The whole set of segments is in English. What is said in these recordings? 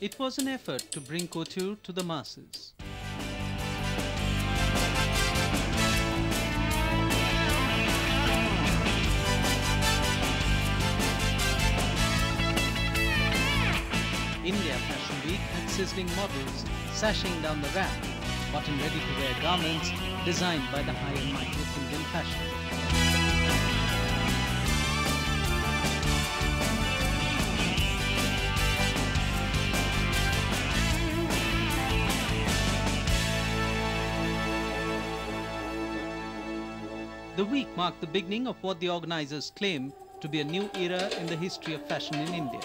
It was an effort to bring couture to the masses. India Fashion Week had sizzling models sashing down the ramp, but in ready-to-wear garments designed by the high and mighty of Indian fashion. The week marked the beginning of what the organizers claim to be a new era in the history of fashion in India.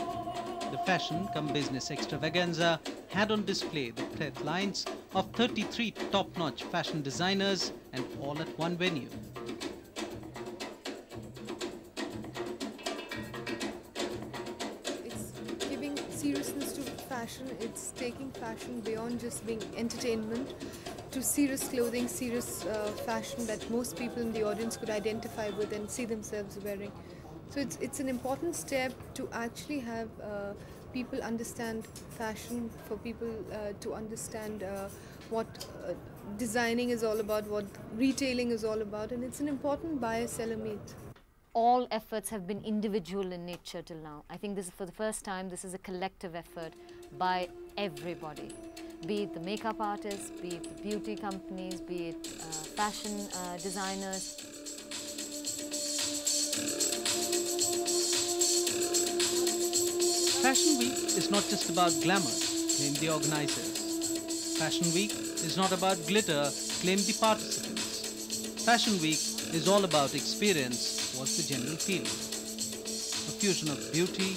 The fashion cum business extravaganza had on display the breadth lines of 33 top-notch fashion designers, and all at one venue. It's giving seriousness to fashion. It's taking fashion beyond just being entertainment to serious clothing, serious fashion that most people in the audience could identify with and see themselves wearing. So it's an important step to actually have people understand fashion, for people to understand what designing is all about, what retailing is all about, and it's an important buyer-seller meet. All efforts have been individual in nature till now. I think this is for the first time, this is a collective effort by everybody. Be it the makeup artists, be it the beauty companies, be it fashion designers. Fashion Week is not just about glamour, claim the organizers. Fashion Week is not about glitter, claim the participants. Fashion Week is all about experience, was the general feeling. A fusion of beauty,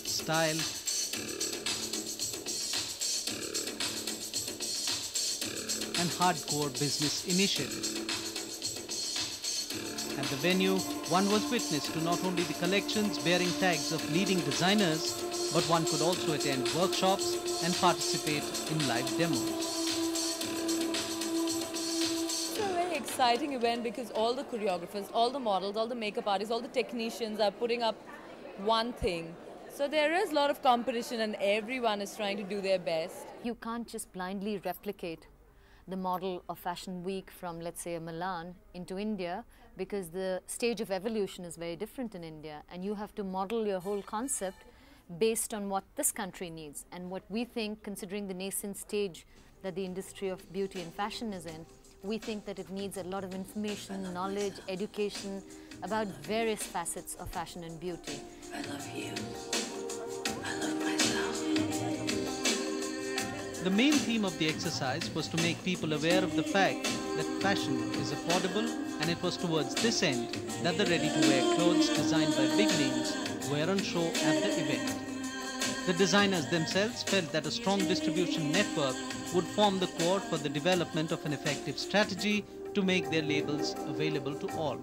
style, and hardcore business initiative. At the venue, one was witness to not only the collections bearing tags of leading designers, but one could also attend workshops and participate in live demos. It's a very exciting event because all the choreographers, all the models, all the makeup artists, all the technicians are putting up one thing. So there is a lot of competition and everyone is trying to do their best. You can't just blindly replicate the model of Fashion Week from, let's say, Milan into India, because the stage of evolution is very different in India, and you have to model your whole concept based on what this country needs and what we think, considering the nascent stage that the industry of beauty and fashion is in, we think that it needs a lot of information, knowledge, education about various facets of fashion and beauty. I love you. I love myself. The main theme of the exercise was to make people aware of the fact that fashion is affordable, and it was towards this end that the ready-to-wear clothes designed by big names were on show at the event. The designers themselves felt that a strong distribution network would form the core for the development of an effective strategy to make their labels available to all.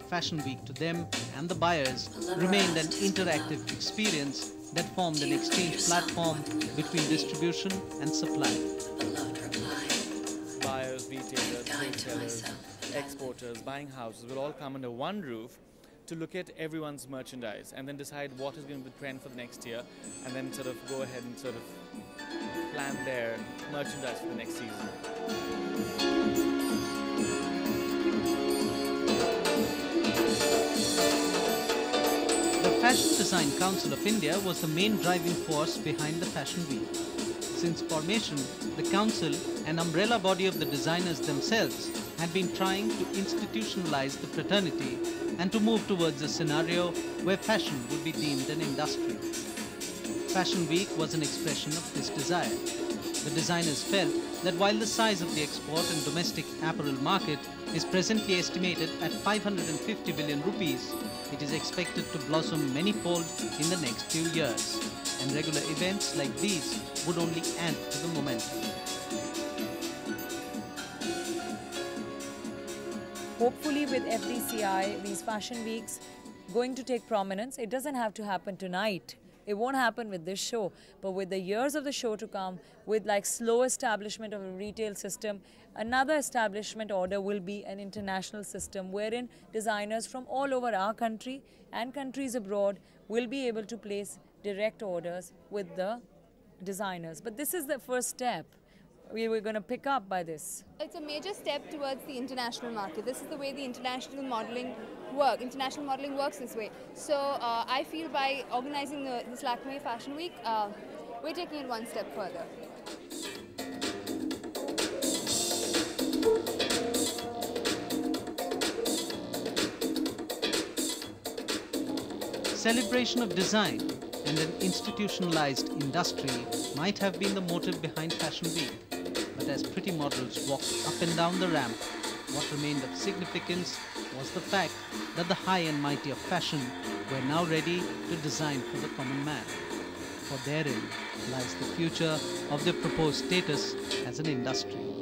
Fashion Week to them and the buyers remained an interactive experience that formed an exchange platform between distribution and supply. Buyers, retailers, wholesalers, exporters, buying houses will all come under one roof to look at everyone's merchandise and then decide what is going to be the trend for the next year, and then sort of go ahead and sort of plan their merchandise for the next season. The Fashion Design Council of India was the main driving force behind the Fashion Week. Since formation, the council, an umbrella body of the designers themselves, had been trying to institutionalize the fraternity and to move towards a scenario where fashion would be deemed an industry. Fashion Week was an expression of this desire. The designers felt that while the size of the export and domestic apparel market is presently estimated at 550 billion rupees, it is expected to blossom manyfold in the next few years, and regular events like these would only add to the momentum. Hopefully with FDCI, these fashion weeks going to take prominence. It doesn't have to happen tonight. It won't happen with this show, but with the years of the show to come, with like slow establishment of a retail system, another establishment order will be an international system wherein designers from all over our country and countries abroad will be able to place direct orders with the designers. But this is the first step. We were going to pick up by this. It's a major step towards the international market. This is the way the international modeling works this way. So I feel by organizing this Lakme Fashion Week, we're taking it one step further. Celebration of design and an institutionalized industry might have been the motive behind Fashion Week. But as pretty models walked up and down the ramp, what remained of significance was the fact that the high and mighty of fashion were now ready to design for the common man. For therein lies the future of their proposed status as an industry.